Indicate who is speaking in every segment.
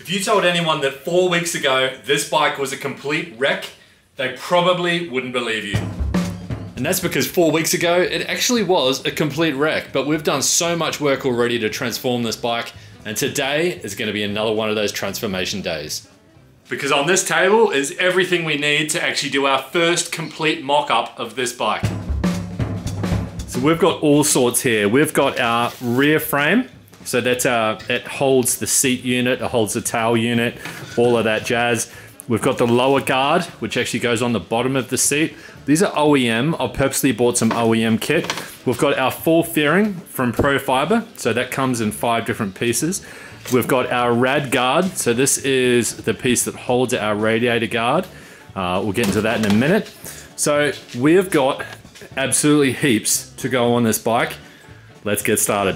Speaker 1: If you told anyone that 4 weeks ago this bike was a complete wreck, they probably wouldn't believe you. And that's because 4 weeks ago, it actually was a complete wreck, but we've done so much work already to transform this bike, and today is going to be another one of those transformation days. Because on this table is everything we need to actually do our first complete mock-up of this bike. So we've got all sorts here. We've got our rear frame. So that's it holds the seat unit, it holds the tail unit, all of that jazz. We've got the lower guard, which actually goes on the bottom of the seat. These are OEM. I purposely bought some OEM kit. We've got our full fairing from Pro Fiber. So that comes in 5 different pieces. We've got our rad guard. So this is the piece that holds our radiator guard. We'll get into that in a minute. So we've got absolutely heaps to go on this bike. Let's get started.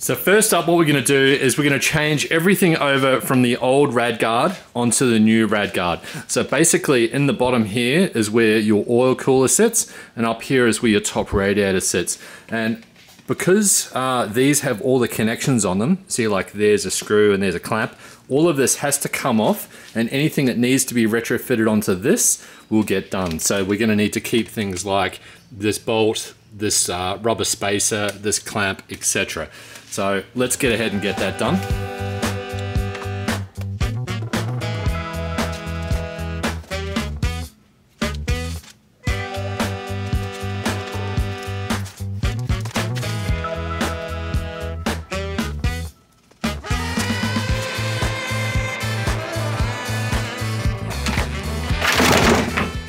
Speaker 1: So first up, what we're going to do is we're going to change everything over from the old rad guard onto the new rad guard. So basically in the bottom here is where your oil cooler sits, and up here is where your top radiator sits. And because these have all the connections on them, see, like there's a screw and there's a clamp, all of this has to come off, and anything that needs to be retrofitted onto this will get done. So we're going to need to keep things like this bolt, this rubber spacer, this clamp, etc. So let's get ahead and get that done.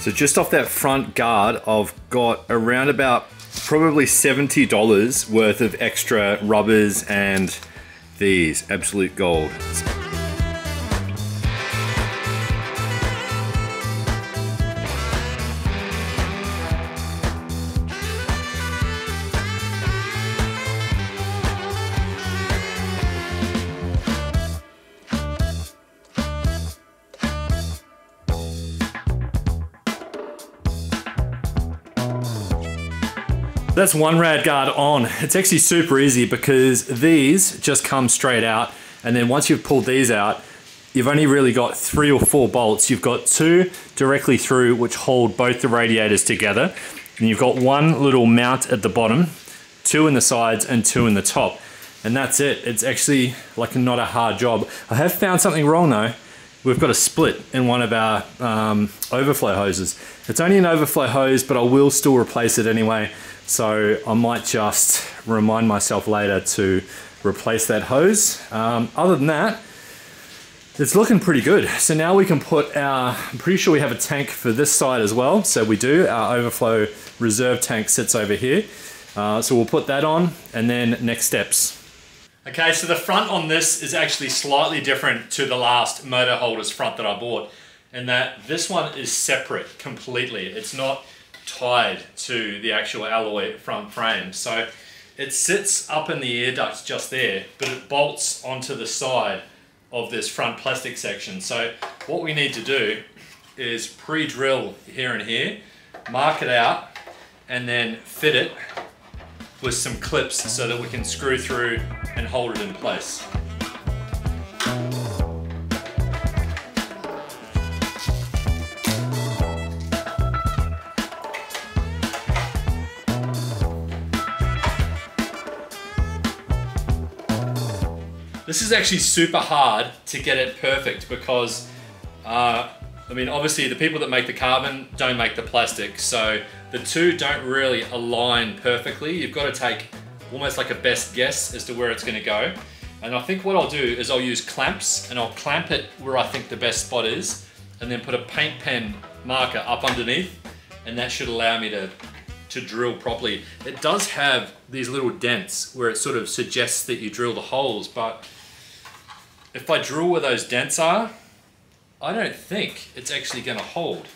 Speaker 1: So just off that front guard, I've got around about probably $70 worth of extra rubbers and these, absolute gold. That's one rad guard on. It's actually super easy because these just come straight out, and then once you've pulled these out, you've only really got 3 or 4 bolts. You've got 2 directly through which hold both the radiators together, and you've got 1 little mount at the bottom, 2 in the sides and 2 in the top, and that's it. It's actually like not a hard job. I have found something wrong though. We've got a split in one of our overflow hoses. It's only an overflow hose, but I will still replace it anyway. So I might just remind myself later to replace that hose. Other than that, it's looking pretty good. So now we can put our, I'm pretty sure we have a tank for this side as well. So we do, our overflow reserve tank sits over here. So we'll put that on, and then next steps. Okay, so the front on this is actually slightly different to the last motor holders front that I bought, in that this one is separate completely. It's not tied to the actual alloy front frame. So it sits up in the air ducts just there, but it bolts onto the side of this front plastic section. So what we need to do is pre-drill here and here, mark it out, and then fit it with some clips so that we can screw through and hold it in place. This is actually super hard to get it perfect because, I mean, obviously the people that make the carbon don't make the plastic, so the two don't really align perfectly. You've got to take almost like a best guess as to where it's going to go. And I think what I'll do is I'll use clamps, and I'll clamp it where I think the best spot is, and then put a paint pen marker up underneath, and that should allow me to drill properly. It does have these little dents where it sort of suggests that you drill the holes, but if I drill where those dents are, I don't think it's actually going to hold.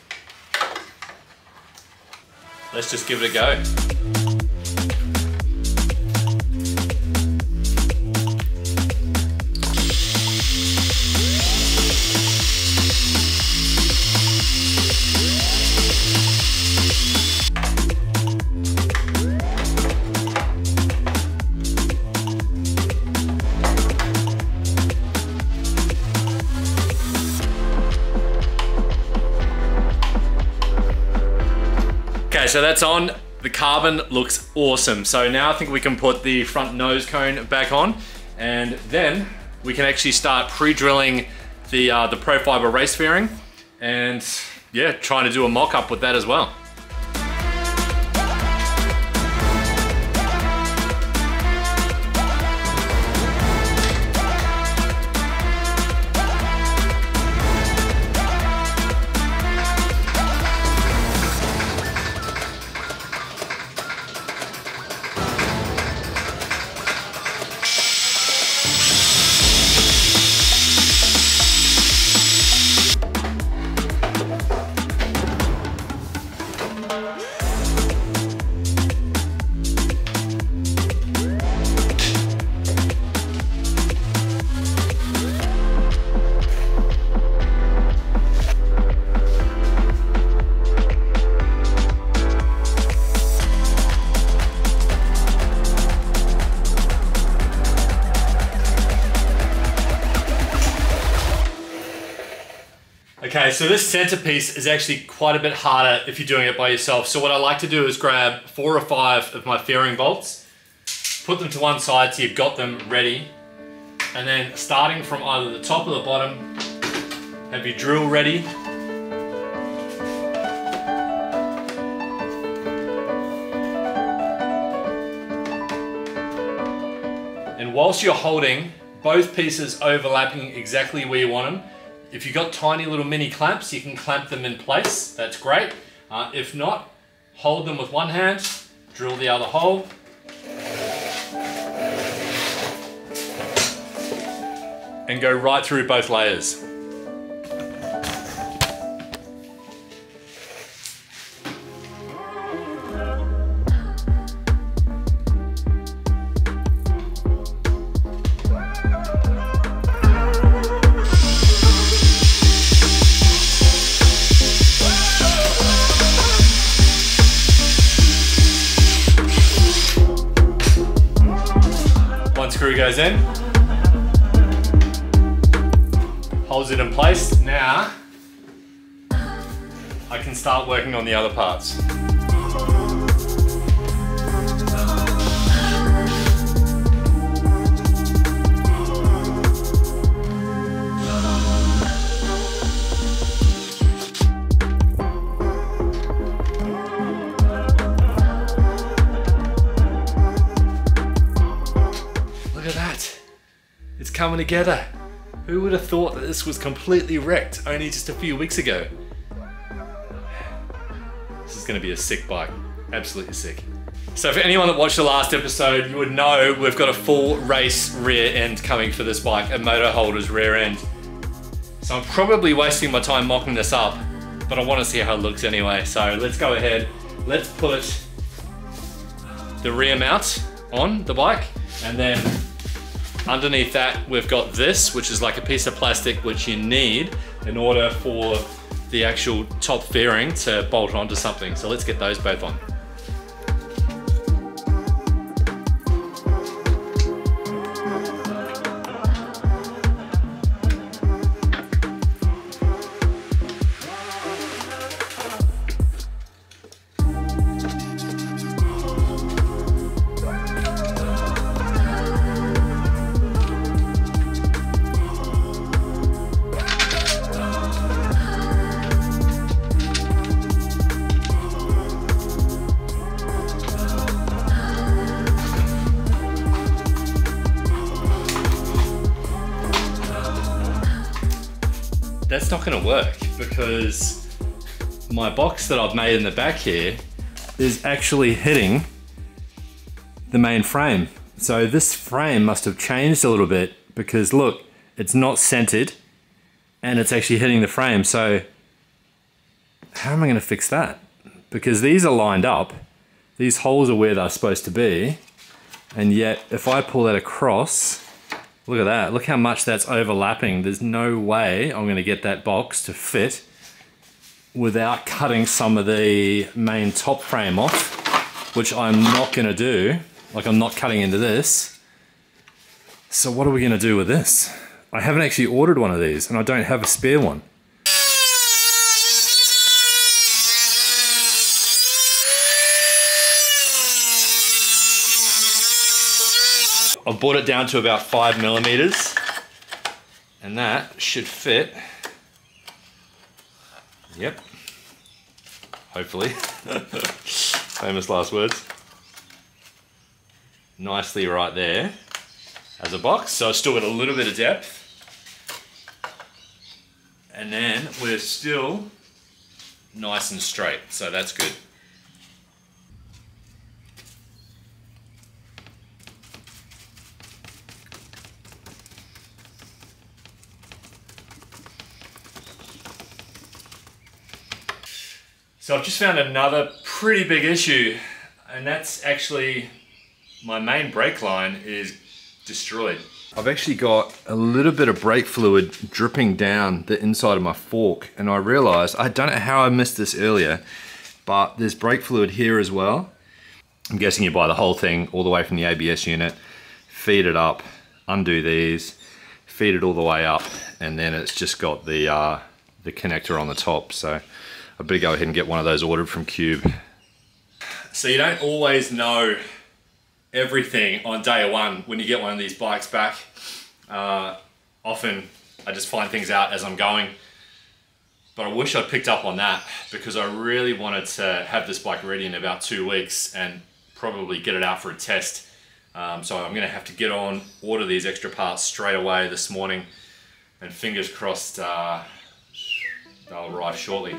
Speaker 1: Let's just give it a go. Okay, so that's on. The carbon looks awesome. So now I think we can put the front nose cone back on, and then we can actually start pre-drilling the Pro-Fiber race fairing, and yeah, trying to do a mock-up with that as well. Okay, so this centerpiece is actually quite a bit harder if you're doing it by yourself. So what I like to do is grab 4 or 5 of my fairing bolts, put them to one side so you've got them ready, and then starting from either the top or the bottom, have your drill ready. And whilst you're holding both pieces overlapping exactly where you want them, if you've got tiny little mini clamps, you can clamp them in place. That's great. If not, hold them with one hand, drill the other hole. And go right through both layers. Screw goes in, holds it in place. Now I can start working on the other parts. Coming together. Who would have thought that this was completely wrecked only just a few weeks ago? This is going to be a sick bike. Absolutely sick. So for anyone that watched the last episode, you would know we've got a full race rear end coming for this bike, a motor holder's rear end. So I'm probably wasting my time mocking this up, but I want to see how it looks anyway. So let's go ahead. Let's put the rear mount on the bike, and then underneath that, we've got this, which is like a piece of plastic which you need in order for the actual top fairing to bolt onto something. So let's get those both on. That's not going to work because my box that I've made in the back here is actually hitting the main frame. So this frame must have changed a little bit because look, it's not centered and it's actually hitting the frame. So how am I going to fix that? Because these are lined up, these holes are where they're supposed to be, and yet if I pull that across, look at that, look how much that's overlapping. There's no way I'm going to get that box to fit without cutting some of the main top frame off, which I'm not going to do. Like, I'm not cutting into this. So what are we going to do with this? I haven't actually ordered one of these and I don't have a spare one. I've brought it down to about 5 millimeters, and that should fit. Yep. Hopefully. Famous last words. Nicely right there as a box. So I've still got a little bit of depth. And then we're still nice and straight, so that's good. So I've just found another pretty big issue, and that's actually my main brake line is destroyed. I've actually got a little bit of brake fluid dripping down the inside of my fork, and I realized, I don't know how I missed this earlier, but there's brake fluid here as well. I'm guessing you buy the whole thing all the way from the ABS unit, feed it up, undo these, feed it all the way up, and then it's just got the connector on the top. So I better go ahead and get one of those ordered from Cube. So you don't always know everything on day one when you get one of these bikes back. Often I just find things out as I'm going, but I wish I'd picked up on that because I really wanted to have this bike ready in about 2 weeks and probably get it out for a test. So I'm gonna have to get on, order these extra parts straight away this morning, and fingers crossed they'll arrive shortly.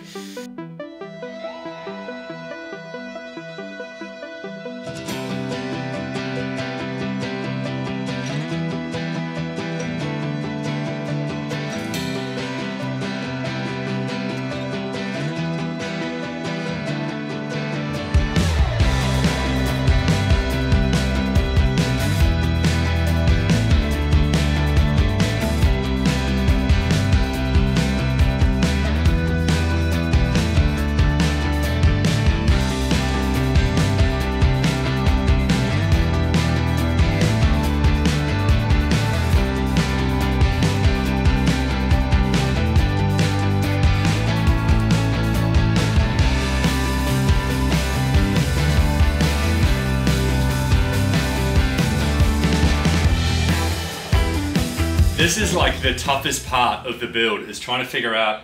Speaker 1: This is like the toughest part of the build, is trying to figure out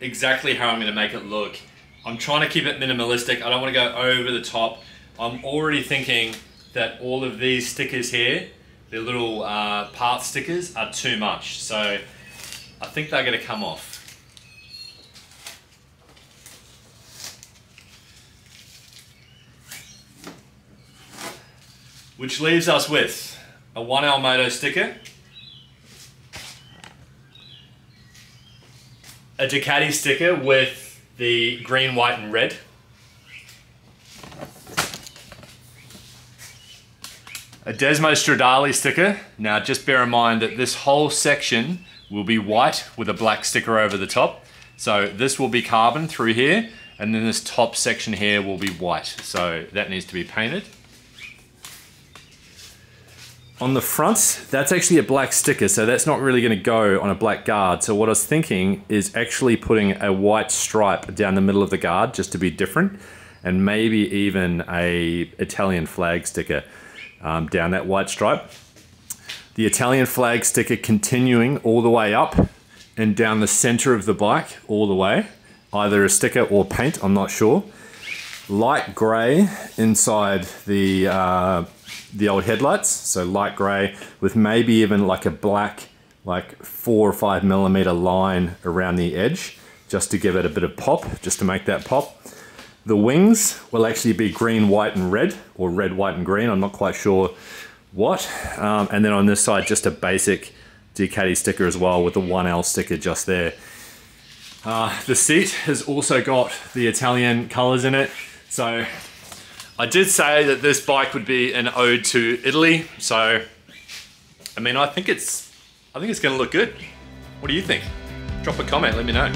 Speaker 1: exactly how I'm going to make it look. I'm trying to keep it minimalistic. I don't want to go over the top. I'm already thinking that all of these stickers here, the little part stickers, are too much. So I think they're going to come off. Which leaves us with a oneL Moto sticker, a Ducati sticker with the green, white and red, a Desmo Stradale sticker. Now just bear in mind that this whole section will be white with a black sticker over the top. So this will be carbon through here, and then this top section here will be white. So that needs to be painted. On the front, that's actually a black sticker, so that's not really going to go on a black guard. So what I was thinking is actually putting a white stripe down the middle of the guard just to be different, and maybe even a Italian flag sticker down that white stripe. The Italian flag sticker continuing all the way up and down the center of the bike all the way. Either a sticker or paint, I'm not sure. Light gray inside the old headlights, so light gray with maybe even like a black, like 4 or 5 millimeter line around the edge, just to give it a bit of pop, just to make that pop. The wings will actually be green, white and red, or red, white and green, I'm not quite sure what. And then on this side, just a basic Ducati sticker as well with the oneL sticker just there. The seat has also got the Italian colors in it. So I did say that this bike would be an ode to Italy. So, I mean, I think it's going to look good. What do you think? Drop a comment, let me know.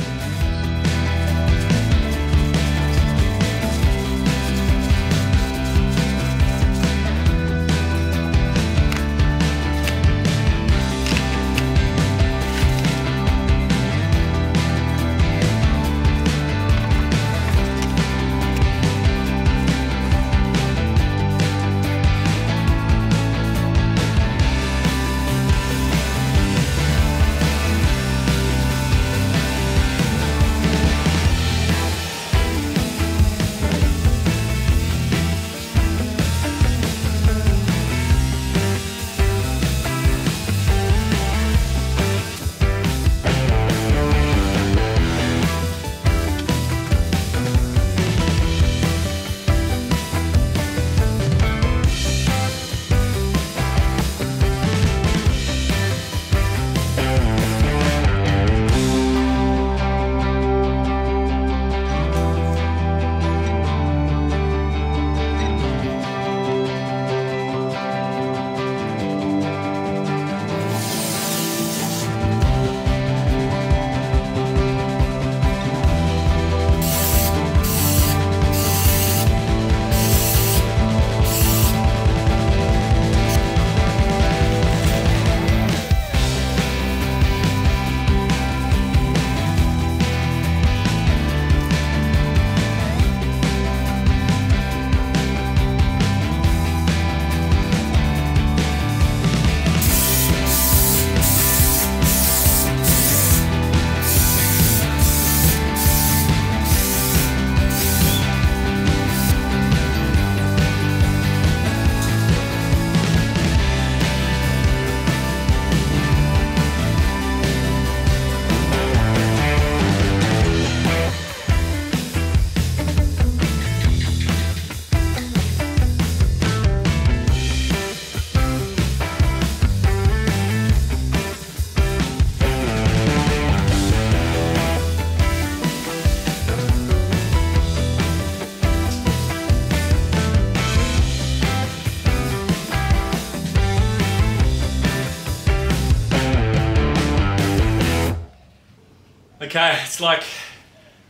Speaker 1: Okay, it's like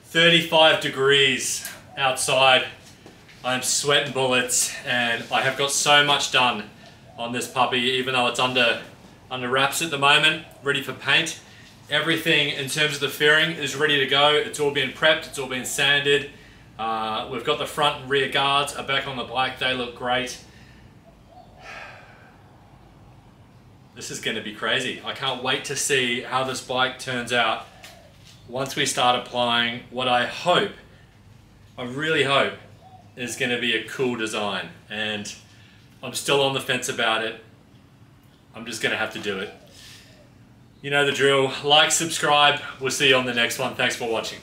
Speaker 1: 35 degrees outside. I'm sweating bullets and I have got so much done on this puppy, even though it's under wraps at the moment, ready for paint. Everything in terms of the fairing is ready to go. It's all been prepped, it's all been sanded. We've got the front and rear guards are back on the bike, they look great. This is going to be crazy. I can't wait to see how this bike turns out once we start applying what I really hope is going to be a cool design. And I'm still on the fence about it. I'm just going to have to do it. You know the drill. Like, subscribe. We'll see you on the next one. Thanks for watching.